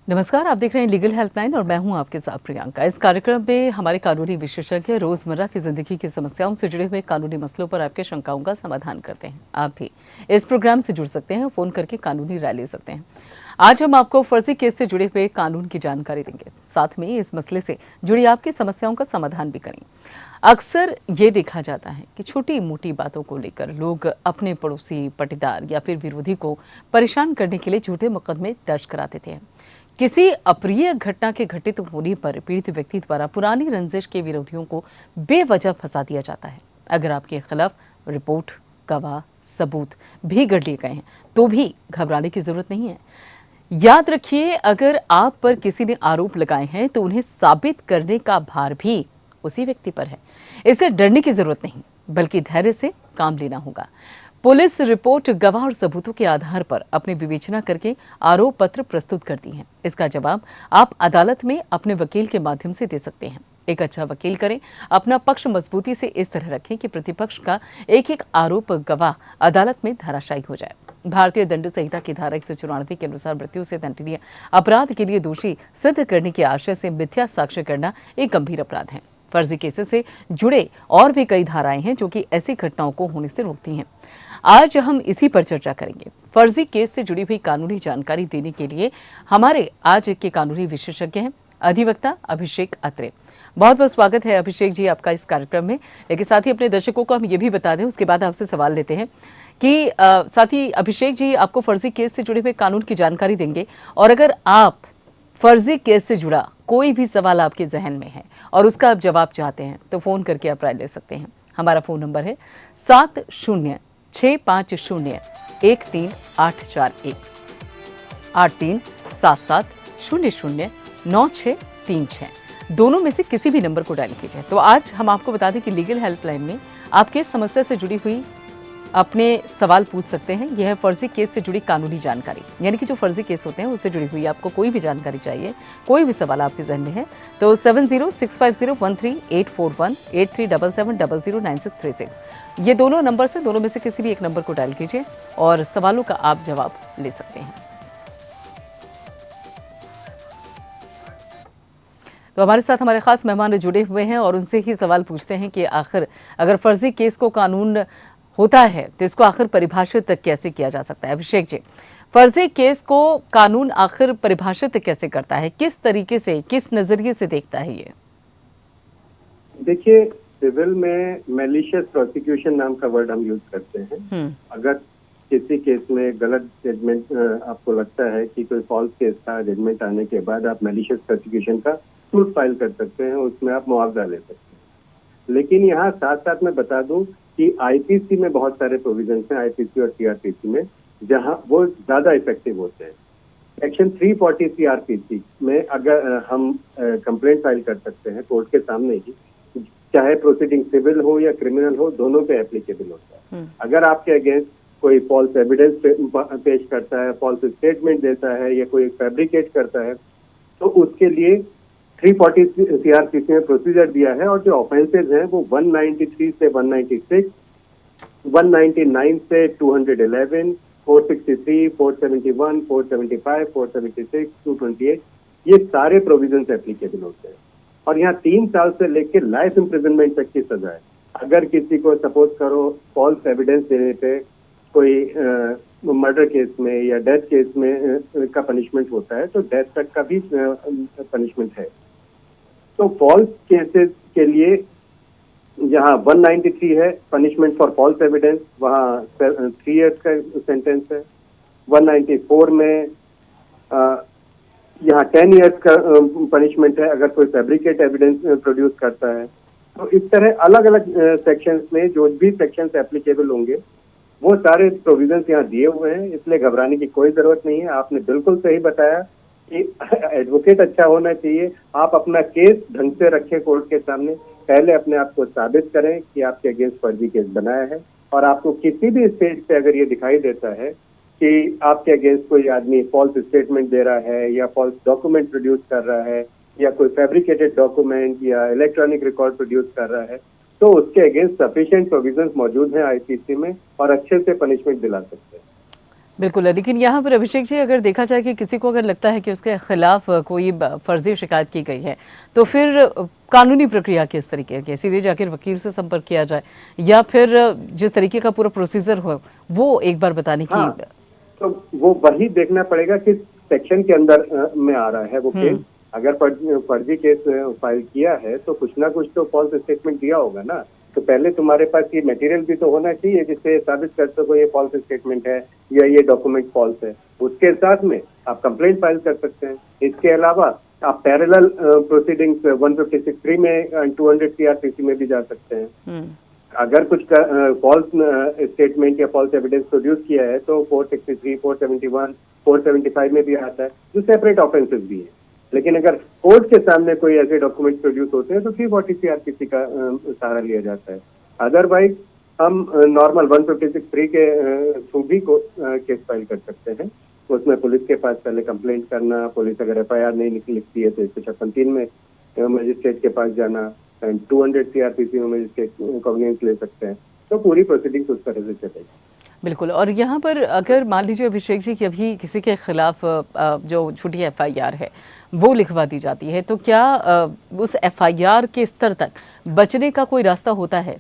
नमस्कार, आप देख रहे हैं लीगल हेल्पलाइन और मैं हूं आपके साथ प्रियंका। इस कार्यक्रम में हमारे कानूनी विशेषज्ञ रोजमर्रा की जिंदगी की समस्याओं से जुड़े हुए कानूनी मसलों पर आपके शंकाओं का समाधान करते हैं। आप भी इस प्रोग्राम से जुड़ सकते हैं, फोन करके कानूनी राय ले सकते हैं। आज हम आपको फर्जी केस से जुड़े हुए कानून की जानकारी देंगे, साथ में इस मसले से जुड़ी आपकी समस्याओं का समाधान भी करेंगे। अक्सर ये देखा जाता है कि छोटी मोटी बातों को लेकर लोग अपने पड़ोसी, पटीदार या फिर विरोधी को परेशान करने के लिए झूठे मुकदमे दर्ज करा देते हैं। किसी अप्रिय घटना के घटित होने पर पीड़ित व्यक्ति द्वारा पुरानी रंजिश के विरोधियों को बेवजह फंसा दिया जाता है। अगर आपके खिलाफ रिपोर्ट, गवाह, सबूत भी गढ़ लिए गए हैं तो भी घबराने की जरूरत नहीं है। याद रखिए, अगर आप पर किसी ने आरोप लगाए हैं तो उन्हें साबित करने का भार भी उसी व्यक्ति पर है। इससे डरने की जरूरत नहीं, बल्कि धैर्य से काम लेना होगा। पुलिस रिपोर्ट, गवाह और सबूतों के आधार पर अपनी विवेचना करके आरोप पत्र प्रस्तुत करती है। इसका जवाब आप अदालत में अपने वकील के माध्यम से दे सकते हैं। एक अच्छा वकील करें, अपना पक्ष मजबूती से इस तरह रखें कि प्रतिपक्ष का एक एक आरोप गवाह अदालत में धराशायी हो जाए। भारतीय दंड संहिता की धारा 194 के अनुसार मृत्यु से दंडनीय अपराध के लिए दोषी सिद्ध करने के आशय से मिथ्या साक्ष्य करना एक गंभीर अपराध है। फर्जी केसेस से जुड़े और भी कई धाराएं हैं जो कि ऐसी घटनाओं को होने से रोकती हैं। आज हम इसी पर चर्चा करेंगे। फर्जी केस से जुड़ी हुई कानूनी जानकारी देने के लिए हमारे आज के कानूनी विशेषज्ञ हैं अधिवक्ता अभिषेक अत्रे। बहुत बहुत स्वागत है अभिषेक जी आपका इस कार्यक्रम में। लेकिन साथ ही अपने दर्शकों को हम ये भी बता दें, उसके बाद आपसे सवाल लेते हैं कि साथ ही अभिषेक जी आपको फर्जी केस से जुड़े हुए कानून की जानकारी देंगे, और अगर आप फर्जी केस से जुड़ा कोई भी सवाल आपके जहन में है और उसका आप जवाब चाहते हैं तो फोन करके आप राय ले सकते हैं। हमारा फोन नंबर है 7065013841 8377009636। दोनों में से किसी भी नंबर को डायल कीजिए। तो आज हम आपको बता दें कि लीगल हेल्पलाइन में आप किस समस्या से जुड़ी हुई अपने सवाल पूछ सकते हैं। यह है फर्जी केस से जुड़ी कानूनी जानकारी, यानी कि जो फर्जी केस होते हैं उससे जुड़ी हुई आपको कोई भी जानकारी चाहिए, कोई भी सवाल आपके जहन में है तो 7065013841 8377009636 ये दोनों नंबर से दोनों में से किसी भी एक नंबर को डायल कीजिए और सवालों का आप जवाब ले सकते हैं। तो हमारे साथ हमारे खास मेहमान जुड़े हुए हैं और उनसे ही सवाल पूछते हैं कि आखिर अगर फर्जी केस को कानून होता है तो इसको आखिर परिभाषित कैसे किया जा सकता है। अभिषेक जी, फर्जी केस को कानून आखिर परिभाषित कैसे करता है, किस तरीके से, किस नजरिए से देखता है ये? देखिए, सिविल में मैलिशियस प्रोसिक्यूशन नाम का वर्ड हम यूज करते हैं। अगर किसी केस में गलत जजमेंट आपको लगता है कि कोई फॉल्स केस था, जजमेंट आने के बाद आप मैलिशियस प्रोसिक्यूशन का सूट फाइल कर सकते हैं, उसमें आप मुआवजा ले सकते हैं। लेकिन यहाँ साथ साथ मैं बता दूं कि आईपीसी में बहुत सारे प्रोविजंस हैं, आईपीसी और सीआरपीसी में, जहां वो ज्यादा इफेक्टिव होते हैं। सेक्शन 340 सीआरपीसी में अगर हम कंप्लेंट फाइल कर सकते हैं कोर्ट के सामने ही, चाहे प्रोसीडिंग सिविल हो या क्रिमिनल हो, दोनों पे एप्लीकेबल होता है। अगर आपके अगेंस्ट कोई फॉल्स एविडेंस पेश करता है, फॉल्स स्टेटमेंट देता है या कोई फैब्रिकेट करता है, तो उसके लिए 340 सीआरपीसी में प्रोसीजर दिया है। और जो ऑफेंसेज हैं वो 193 से 196, 199 से 211, 463, 471, 475, 476, 228, ये सारे प्रोविजंस एप्लीकेबल होते हैं। और यहाँ 3 साल से लेकर लाइफ इम्प्रिजनमेंट तक की सजा है। अगर किसी को सपोज करो फॉल्स एविडेंस देने पे कोई मर्डर केस में या डेथ केस में का पनिशमेंट होता है तो डेथ तक का भी पनिशमेंट है। तो फॉल्स केसेस के लिए जहाँ 193 है पनिशमेंट फॉर फॉल्स एविडेंस, वहाँ 3 years का सेंटेंस है। 194 में यहाँ 10 years का पनिशमेंट है अगर कोई फैब्रिकेट एविडेंस प्रोड्यूस करता है। तो इस तरह अलग अलग सेक्शंस में जो भी सेक्शंस एप्लीकेबल होंगे वो सारे प्रोविजंस यहाँ दिए हुए हैं, इसलिए घबराने की कोई जरूरत नहीं है। आपने बिल्कुल सही बताया कि एडवोकेट अच्छा होना चाहिए। आप अपना केस ढंग से रखें कोर्ट के सामने, पहले अपने आप को साबित करें कि आपके अगेंस्ट फर्जी केस बनाया है। और आपको किसी भी स्टेज पे अगर ये दिखाई देता है कि आपके अगेंस्ट कोई आदमी फॉल्स स्टेटमेंट दे रहा है या फॉल्स डॉक्यूमेंट प्रोड्यूस कर रहा है या कोई फैब्रिकेटेड डॉक्यूमेंट या इलेक्ट्रॉनिक रिकॉर्ड प्रोड्यूस कर रहा है, तो उसके अगेंस्ट सफिशिएंट प्रोविजंस मौजूद हैं आईपीसी में और अच्छे से पनिशमेंट दिला सकते हैं। बिल्कुल, लेकिन यहाँ पर अभिषेक जी अगर देखा जाए कि किसी को अगर लगता है कि उसके खिलाफ कोई फर्जी शिकायत की गई है, तो फिर कानूनी प्रक्रिया किस तरीके की है? सीधे जाकर वकील से संपर्क किया जाए या फिर जिस तरीके का पूरा प्रोसीजर हो वो एक बार बताने की? हाँ, तो वो वही देखना पड़ेगा कि सेक्शन के अंदर में आ रहा है वो केस। अगर फर्जी केस फाइल किया है तो कुछ ना कुछ तो फॉल्स स्टेटमेंट दिया होगा ना। तो पहले तुम्हारे पास ये मटेरियल भी तो होना चाहिए जिससे साबित कर सको ये फॉल्स स्टेटमेंट है या ये डॉक्यूमेंट फॉल्स है। उसके साथ में आप कंप्लेंट फाइल कर सकते हैं। इसके अलावा आप पैरेलल प्रोसीडिंग्स 156(3) में 200 CRPC में भी जा सकते हैं। अगर कुछ फॉल्स स्टेटमेंट या फॉल्स एविडेंस प्रोड्यूस किया है तो 463, 471, 475 में भी आता है, जो सेपरेट ऑफेंसेस भी है। लेकिन अगर कोर्ट के सामने कोई ऐसे डॉक्यूमेंट प्रोड्यूस होते हैं तो 340 CRPC का सहारा लिया जाता है। अदरवाइज हम नॉर्मल 156(3) के थ्रू भी केस फाइल कर सकते हैं। उसमें पुलिस के पास पहले कंप्लेंट करना, पुलिस अगर FIR नहीं लिखती है तो 156(3) में मजिस्ट्रेट के पास जाना, 200 CRPC में मजिस्ट्रेट कॉग्निजेंस ले सकते हैं। तो पूरी प्रोसीडिंग्स उस तरह से चलेगी। बिल्कुल। और यहाँ पर अगर मान लीजिए अभिषेक जी कि अभी किसी के खिलाफ जो छोटी FIR है वो लिखवा दी जाती है, तो क्या उस FIR के स्तर तक बचने का कोई रास्ता होता है?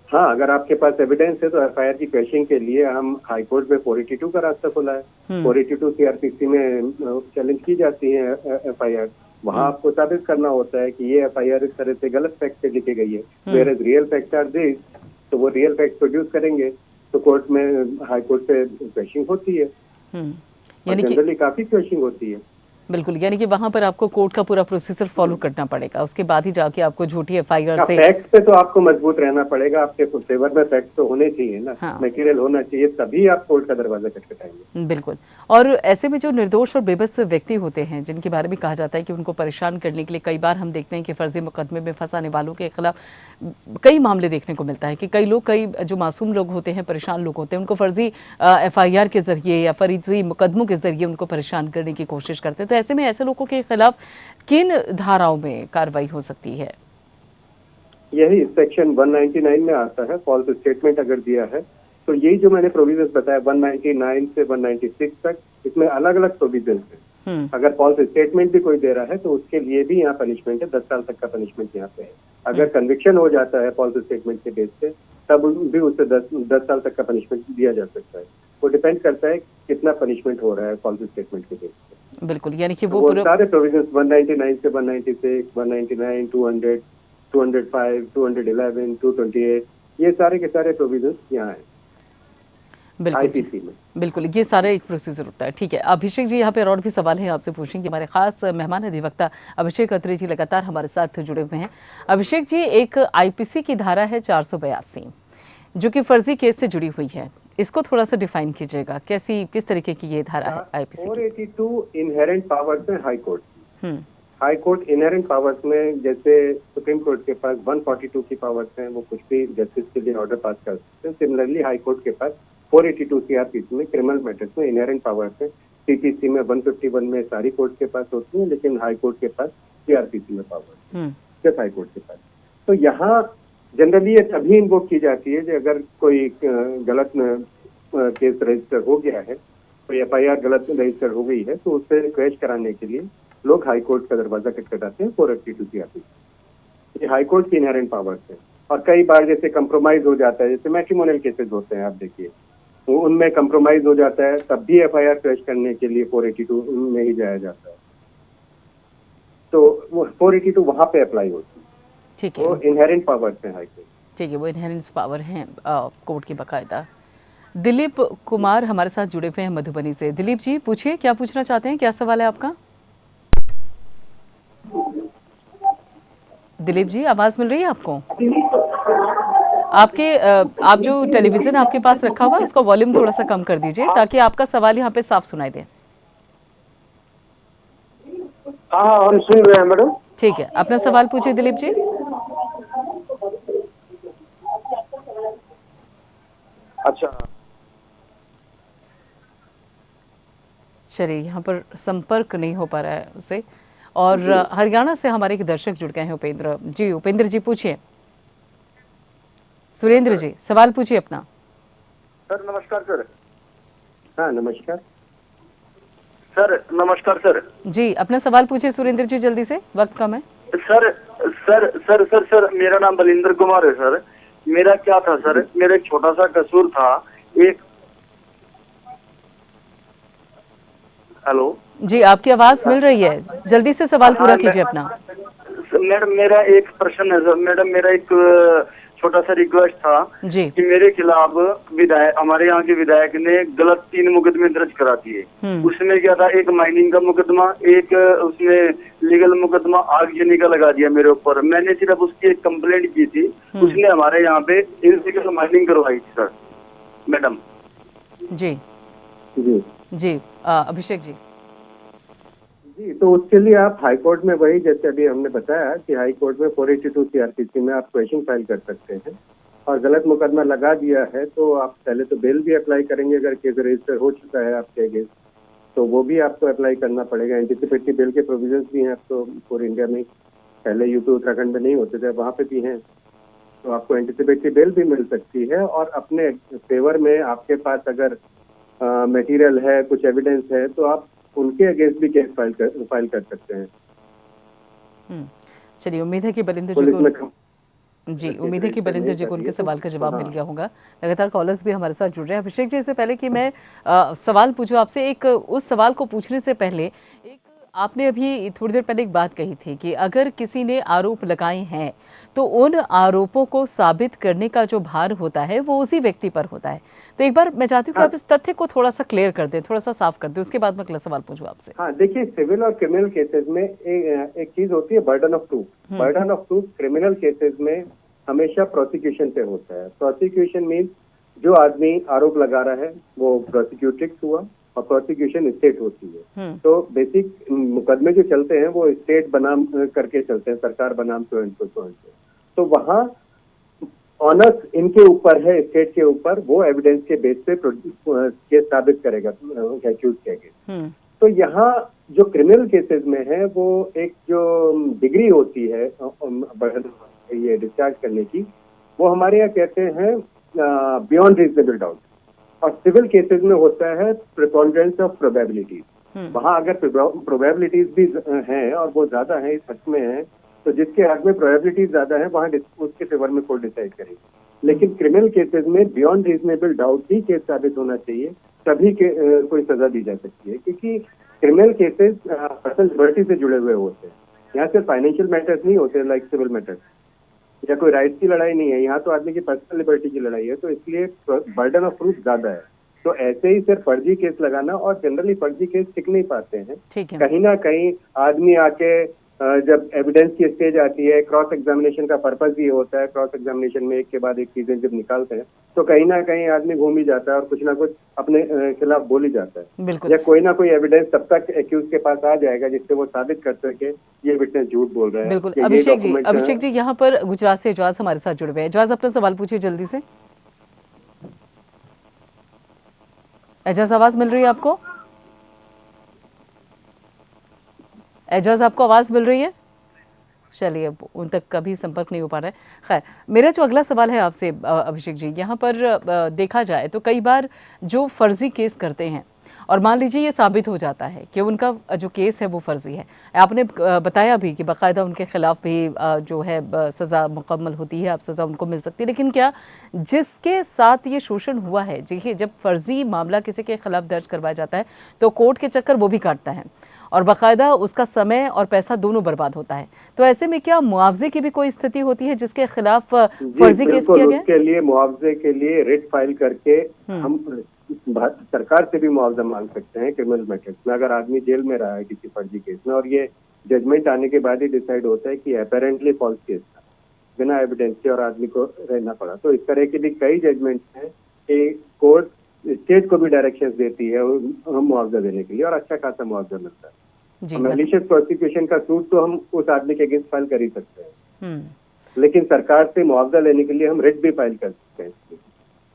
हाँ, अगर आपके पास एविडेंस है तो FIR की क्वेश्चनिंग के लिए हम हाई कोर्ट में 482 का रास्ता खुला है। 482 CRPC में चैलेंज की जाती है FIR। वहाँ आपको साबित करना होता है कि ये FIR इस तरह से गलत फैक्ट से लिखी गई है, where real fact are this. तो वो रियल फैक्ट प्रोड्यूस करेंगे तो कोर्ट में, हाई कोर्ट से क्वेश्चनिंग होती है। यानी जनरली काफी क्वेश्चनिंग होती है। बिल्कुल, यानी कि वहां पर आपको कोर्ट का पूरा प्रोसीजर फॉलो करना पड़ेगा, उसके बाद ही जाके आपको झूठी FIR से फैक्ट पे तो आपको मजबूत रहना पड़ेगा। आपके फेवर में फैक्ट तो होने चाहिए ना। हाँ। मटेरियल होना चाहिए, तभी आप कोर्ट का दरवाजा खटखटाएंगे। बिल्कुल। और ऐसे में जो निर्दोष और बेबस व्यक्ति होते हैं जिनके बारे में कहा जाता है कि उनको परेशान करने के लिए कई बार हम देखते हैं कि फर्जी मुकदमे में फंसाने वालों के खिलाफ कई मामले देखने को मिलता है कि कई जो मासूम लोग होते हैं, परेशान लोग होते हैं, उनको फर्जी FIR के जरिए या फर्जी मुकदमों के जरिए उनको परेशान करने की कोशिश करते हैं। तो ऐसे में ऐसे लोगों के खिलाफ किन धाराओं में कार्रवाई हो सकती है? यही सेक्शन 199 में आता है। फॉल्स स्टेटमेंट अगर दिया है तो यही जो मैंने प्रोविजंस बताया 199 से 196 तक, इसमें अलग अलग प्रोविजंस हैं। अगर फॉल्स स्टेटमेंट भी कोई दे रहा है तो उसके लिए भी यहाँ पनिशमेंट है, 10 साल तक का पनिशमेंट यहाँ पे है। अगर कन्विक्शन हो जाता है फॉल्स स्टेटमेंट के बेस पे तब भी उससे 10 साल तक का पनिशमेंट दिया जा सकता है। वो डिपेंड करता है कितना पनिशमेंट हो रहा है फॉल्स स्टेटमेंट के बेस पे। बिल्कुल, यानी कि वो सारे प्रोविजंस 199 से 196, 199, 200, 205, 211, 228, ये सारे के सारे प्रोविजंस यहाँ हैं IPC में। बिल्कुल, ये सारा एक प्रोसीजर होता है। ठीक है अभिषेक जी, यहाँ पे और भी सवाल हैं आपसे पूछेंगे। हमारे खास मेहमान अधिवक्ता अभिषेक अत्री जी लगातार हमारे साथ जुड़े हुए हैं। अभिषेक जी, एक IPC की धारा है 482 जो कि फर्जी केस से जुड़ी हुई है, इसको थोड़ा सा डिफाइन कीजिएगा, किस तरीके की ये धारा है IPC की? 482 इनहेरेंट पावर्स है high court. High court inherent powers में जैसे सुप्रीम कोर्ट के पास 142 की पावर्स हैं, वो कुछ भी जस्टिस के लिए ऑर्डर पास कर सकते हैं। सिमिलरली हाई कोर्ट के पास 482 CRPC में क्रिमिनल मैटर्स में इनहेरेंट पावर्स है। CPC में 151 में सारी कोर्ट के पास होती है, लेकिन हाई कोर्ट के पास CRPC में पावर सिर्फ हाई कोर्ट के पास। तो यहाँ जनरली ये तभी इन्वोक की जाती है कि अगर कोई गलत केस रजिस्टर हो गया है, कोई FIR गलत रजिस्टर हो गई है, तो उससे क्वेश कराने के लिए लोग हाई कोर्ट का दरवाजा खटखटाते हैं 482 CRPC। ये हाई कोर्ट की इनहेरेंट पावर्स है। और कई बार जैसे कंप्रोमाइज हो जाता है, जैसे मैट्रिमोनियल केसेस होते हैं, आप देखिए तो उनमें कंप्रोमाइज हो जाता है, तब भी FIR क्वेश करने के लिए 482 में ही जाया जाता है। तो वो 482 वहां पे अप्लाई होती है। ठीक है, वो इनहेरेंट पावर्स हैं हाई कोर्ट। ठीक है, वो इनहेरेंट पावर हैं कोर्ट की बाकायदा। दिलीप कुमार हमारे साथ जुड़े हुए हैं मधुबनी से। दिलीप जी, पूछिए, क्या पूछना चाहते हैं, क्या सवाल है आपका? दिलीप जी, आवाज मिल रही है आपको? आप जो टेलीविजन आपके पास रखा हुआ है उसका वॉल्यूम थोड़ा सा कम कर दीजिए ताकि आपका सवाल यहाँ पे साफ सुनाई दे। हाँ, हम सुन रहे हैं मैडम। ठीक है, अपना सवाल पूछिए दिलीप जी। अच्छा, चलिए, यहाँ पर संपर्क नहीं हो पा रहा है उसे। और हरियाणा से हमारे एक दर्शक जुड़ गए हैं, उपेंद्र जी। उपेंद्र जी, पूछिए। सुरेंद्र जी, सवाल पूछिए अपना। सर नमस्कार सर। हाँ, नमस्कार सर। नमस्कार सर। जी, अपना सवाल पूछिए सुरेंद्र जी, जल्दी से, वक्त कम है। Sir sir sir sir sir मेरा नाम बलिंदर कुमार है सर। मेरा क्या था सर, मेरा एक छोटा सा कसूर था। एक हेलो जी, आपकी आवाज मिल रही है, जल्दी से सवाल पूरा कीजिए अपना। मैडम मेरा एक प्रश्न है सर। मैडम मेरा एक छोटा सा रिक्वेस्ट था जी। कि मेरे खिलाफ विधायक, हमारे यहाँ के विधायक ने गलत 3 मुकदमे दर्ज करा दिए। उसमें क्या था, एक माइनिंग का मुकदमा, एक उसमें लीगल मुकदमा आगजनी का लगा दिया मेरे ऊपर। मैंने सिर्फ उसकी एक कंप्लेंट की थी, उसने हमारे यहाँ पे इलीगल माइनिंग करवाई थी सर मैडम। जी जी जी, अभिषेक जी। जी, तो उसके लिए आप हाई कोर्ट में, वही जैसे अभी हमने बताया कि हाई कोर्ट में 482 सीआरपीसी में आप क्वेश्चन फाइल कर सकते हैं। और गलत मुकदमा लगा दिया है तो आप पहले तो बेल भी अप्लाई करेंगे, अगर केस रजिस्टर हो चुका है आपके अगेंस्ट तो वो भी आपको अप्लाई करना पड़ेगा। एंटीसिपेटरी बेल के प्रोविजंस भी हैं तो पूरे इंडिया में, पहले यूपी उत्तराखंड में नहीं होते थे, वहाँ पे भी हैं। तो आपको एंटीसिपेटरी बेल भी मिल सकती है और अपने फेवर में आपके पास अगर मटेरियल है, कुछ एविडेंस है तो आप उनके अगेंस्ट भी केस फाइल कर सकते हैं। चलिए, उम्मीद है कि बलिंदर जी को उम्मीद है कि बलिंदर जी को उनके सवाल का जवाब मिल गया होगा। लगातार कॉलर्स भी हमारे साथ जुड़ रहे हैं। अभिषेक जी, इससे पहले कि मैं सवाल पूछूं आपसे, एक उस सवाल को पूछने से पहले, एक आपने अभी थोड़ी देर पहले एक बात कही थी कि अगर किसी ने आरोप लगाए हैं तो उन आरोपों को साबित करने का जो भार होता है वो उसी व्यक्ति पर होता है। तो एक बार मैं चाहती हूँ कि आप इस तथ्य को थोड़ा सा क्लियर कर दें, थोड़ा सा साफ कर दें, उसके बाद मैं अगला सवाल पूछूं आपसे। हाँ, देखिए, सिविल और क्रिमिनल केसेस में एक चीज होती है, burden of proof. Burden of proof criminal cases में हमेशा प्रोसिक्यूशन पे होता है। प्रोसिक्यूशन मीन्स जो आदमी आरोप लगा रहा है वो प्रोसिक्यूटेड हुआ और प्रोसिक्यूशन स्टेट होती है। तो बेसिक मुकदमे जो चलते हैं वो स्टेट बनाम करके चलते हैं, सरकार बनाम तो एंड तो वहाँ ऑनर्स इनके ऊपर है, स्टेट के ऊपर, वो एविडेंस के बेस पे केस साबित करेगा एक्यूज के अगेंस्ट। तो यहाँ जो क्रिमिनल केसेस में है वो एक जो डिग्री होती है ये डिस्चार्ज करने की, वो हमारे यहाँ कहते हैं बियॉन्ड रीजनेबल डाउट। और सिविल केसेस में होता है प्रिपॉन्डरेंस ऑफ प्रोबेबिलिटीज। वहाँ अगर प्रोबेबिलिटीज भी हैं और वो ज्यादा है, इस हद में है, तो जिसके हक में प्रोबेबिलिटीज ज्यादा है वहाँ उसके फेवर में कोर्ट डिसाइड करेगी। लेकिन क्रिमिनल केसेस में बियॉन्ड रीजनेबल डाउट ही केस साबित होना चाहिए, तभी के कोई सजा दी जा सकती है। क्योंकि क्रिमिनल केसेस पर्सनल लिबर्टी से जुड़े हुए होते हैं। यहाँ सिर्फ फाइनेंशियल मैटर्स नहीं होते लाइक सिविल मैटर्स, या कोई राइट्स की लड़ाई नहीं है, यहाँ तो आदमी की पर्सनल लिबर्टी की लड़ाई है। तो इसलिए बर्डन ऑफ प्रूफ ज्यादा है। तो ऐसे ही सिर्फ फर्जी केस लगाना, और जनरली फर्जी केस टिक नहीं पाते हैं। कहीं ना कहीं आदमी आके जब एविडेंस की स्टेज आती है, क्रॉस एग्जामिनेशन का पर्पस भी होता है, क्रॉस एग्जामिनेशन में एक के बाद एक चीजें जब निकालते हैं तो कहीं ना कहीं आदमी घूम ही जाता है और कुछ ना कुछ अपने खिलाफ बोल ही जाता है, या कोई ना कोई एविडेंस तब तक एक्यूज के पास आ जाएगा जिससे वो साबित कर सके ये विटनेस झूठ बोल रहा है। बिल्कुल। अभिषेक जी यहाँ पर गुजरात से एजाज हमारे साथ जुड़े हुए हैं। एजाज, अपना सवाल पूछिए जल्दी से। एजाज, आवाज मिल रही है आपको? एजाज, आपको आवाज मिल रही है? चलिए, उन तक कभी संपर्क नहीं हो पा रहा है। खैर, मेरा जो अगला सवाल है आपसे अभिषेक जी, यहाँ पर देखा जाए तो कई बार जो फर्जी केस करते हैं और मान लीजिए ये साबित हो जाता है कि उनका जो केस है वो फर्जी है, आपने बताया भी कि बाकायदा उनके खिलाफ भी जो है सज़ा मुकम्मल होती है, आप सज़ा उनको मिल सकती है, लेकिन क्या जिसके साथ ये शोषण हुआ है, देखिए जब फर्जी मामला किसी के खिलाफ दर्ज करवाया जाता है तो कोर्ट के चक्कर वो भी काटता है और बाकायदा उसका समय और पैसा दोनों बर्बाद होता है। तो ऐसे में क्या मुआवजे की भी कोई स्थिति होती है जिसके खिलाफ फर्जी केस किया गया? उसके लिए मुआवजे के लिए रिट फाइल करके हम सरकार से भी मुआवजा मांग सकते हैं। क्रिमिनल मैटर्स में अगर आदमी जेल में रहा है किसी फर्जी केस में और ये जजमेंट आने के बाद ही डिसाइड होता है कि अपेरेंटली फॉल्स केस था, बिना एविडेंस के, और आदमी को रहना पड़ा, तो इस तरह के भी कई जजमेंट्स हैं कि कोर्ट स्टेट को भी डायरेक्शंस देती है हम मुआवजा देने के लिए, और अच्छा खासा मुआवजा मिलता है। मैलिशियस प्रोसिक्यूशन का सूट तो हम उस आदमी के अगेंस्ट फाइल कर ही सकते हैं, लेकिन सरकार से मुआवजा लेने के लिए हम रिट भी फाइल कर सकते हैं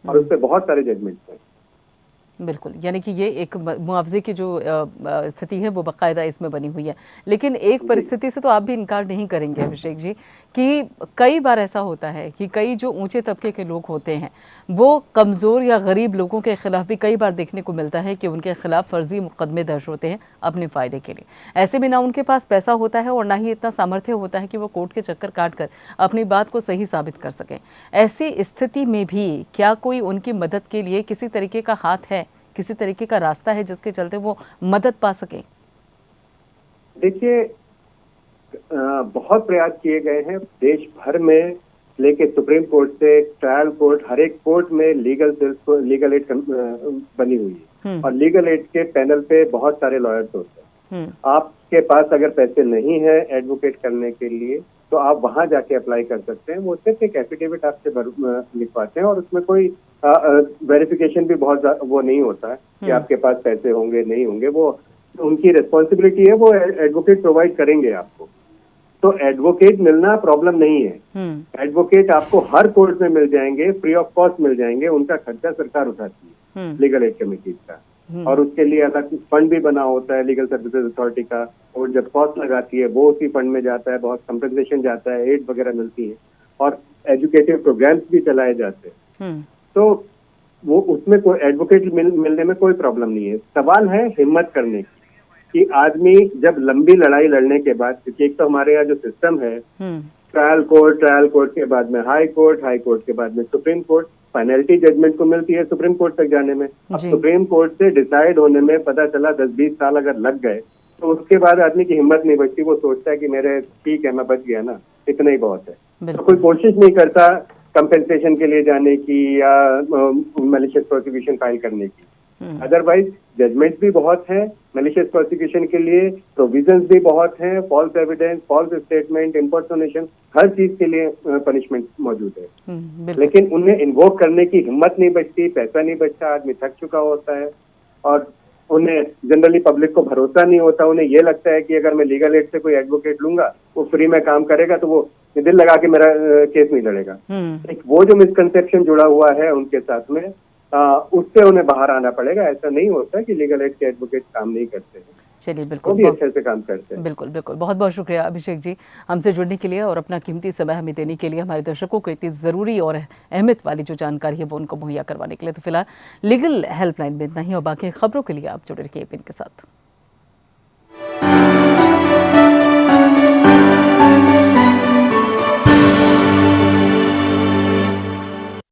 और उस पर बहुत सारे जजमेंट्स हैं। बिल्कुल, यानी कि ये एक मुआवजे की जो स्थिति है वो बाकायदा इसमें बनी हुई है। लेकिन एक परिस्थिति से तो आप भी इनकार नहीं करेंगे अभिषेक जी कि कई बार ऐसा होता है कि कई जो ऊंचे तबके के लोग होते हैं वो कमज़ोर या गरीब लोगों के खिलाफ भी कई बार देखने को मिलता है कि उनके खिलाफ फर्जी मुकदमे दर्ज होते हैं अपने फ़ायदे के लिए। ऐसे में ना उनके पास पैसा होता है और ना ही इतना सामर्थ्य होता है कि वो कोर्ट के चक्कर काट कर अपनी बात को सही साबित कर सकें। ऐसी स्थिति में भी क्या कोई उनकी मदद के लिए किसी तरीके का हाथ है, किसी तरीके का रास्ता है जिसके चलते वो मदद पा सके? देखिए, बहुत प्रयास किए गए हैं देश भर में, लेके सुप्रीम कोर्ट से ट्रायल कोर्ट, हर एक कोर्ट में लीगल एड बनी हुई है और लीगल एड के पैनल पे बहुत सारे लॉयर्स होते हैं। आपके पास अगर पैसे नहीं है एडवोकेट करने के लिए तो आप वहां जाके अप्लाई कर सकते हैं। वो सिर्फ एक एफिडेविट आपसे लिखवाते हैं और उसमें कोई वेरिफिकेशन भी बहुत वो नहीं होता है कि आपके पास पैसे होंगे नहीं होंगे। वो उनकी रिस्पॉन्सिबिलिटी है, वो एडवोकेट प्रोवाइड करेंगे आपको। तो एडवोकेट मिलना प्रॉब्लम नहीं है। एडवोकेट आपको हर कोर्ट में मिल जाएंगे, फ्री ऑफ कॉस्ट मिल जाएंगे। उनका खर्चा सरकार उठाती है लीगल एड कमेटीज का, और उसके लिए अलग फंड भी बना होता है लीगल सर्विसेज अथॉरिटी का, और जब कॉस्ट लगाती है वो उसी फंड में जाता है, बहुत कंपनसेशन जाता है, एड वगैरह मिलती है और एजुकेटिव प्रोग्राम्स भी चलाए जाते हैं। तो वो उसमें कोई एडवोकेट मिलने में कोई प्रॉब्लम नहीं है। सवाल है हिम्मत करने की कि आदमी जब लंबी लड़ाई लड़ने के बाद, क्योंकि एक तो हमारे यहाँ जो सिस्टम है ट्रायल कोर्ट के बाद में हाई कोर्ट के बाद में सुप्रीम कोर्ट, फाइनलिटी जजमेंट को मिलती है सुप्रीम कोर्ट तक जाने में। अब सुप्रीम कोर्ट से डिसाइड होने में पता चला 10-20 साल अगर लग गए तो उसके बाद आदमी की हिम्मत नहीं बचती। वो सोचता है कि मेरे ठीक है, मैं बच गया ना, इतना ही बहुत है। तो कोई कोशिश नहीं करता कंपेंसेशन के लिए जाने की या मैलिशियस प्रोसिक्यूशन फाइल करने की। अदरवाइज जजमेंट भी बहुत है मैलिशियस प्रोसिक्यूशन के लिए, प्रोविजंस भी बहुत हैं, false evidence, false statement, impersonation, हर चीज के लिए पनिशमेंट मौजूद है। लेकिन उन्हें इन्वोक करने की हिम्मत नहीं बचती, पैसा नहीं बचता, आदमी थक चुका होता है और उन्हें जनरली पब्लिक को भरोसा नहीं होता। उन्हें ये लगता है कि अगर मैं लीगल एड से कोई एडवोकेट लूंगा वो फ्री में काम करेगा तो वो दिल लगा के मेरा केस नहीं लड़ेगा। एक वो जो मिसकंसेप्शन जुड़ा हुआ है उनके साथ में, उससे उन्हें बाहर आना पड़ेगा। ऐसा नहीं होता कि लीगल एड के एडवोकेट काम नहीं करते हैं। चलिए, बिल्कुल, वो भी अच्छे से काम करते हैं। बिल्कुल बिल्कुल, बहुत बहुत शुक्रिया अभिषेक जी हमसे जुड़ने के लिए और अपना कीमती समय हमें देने के लिए, हमारे दर्शकों को इतनी ज़रूरी और अहमियत वाली जो जानकारी है वो उनको मुहैया करवाने के लिए। तो फिलहाल लीगल हेल्पलाइन में इतना ही और बाकी खबरों के लिए आप जुड़े रहिए एपीएन के साथ।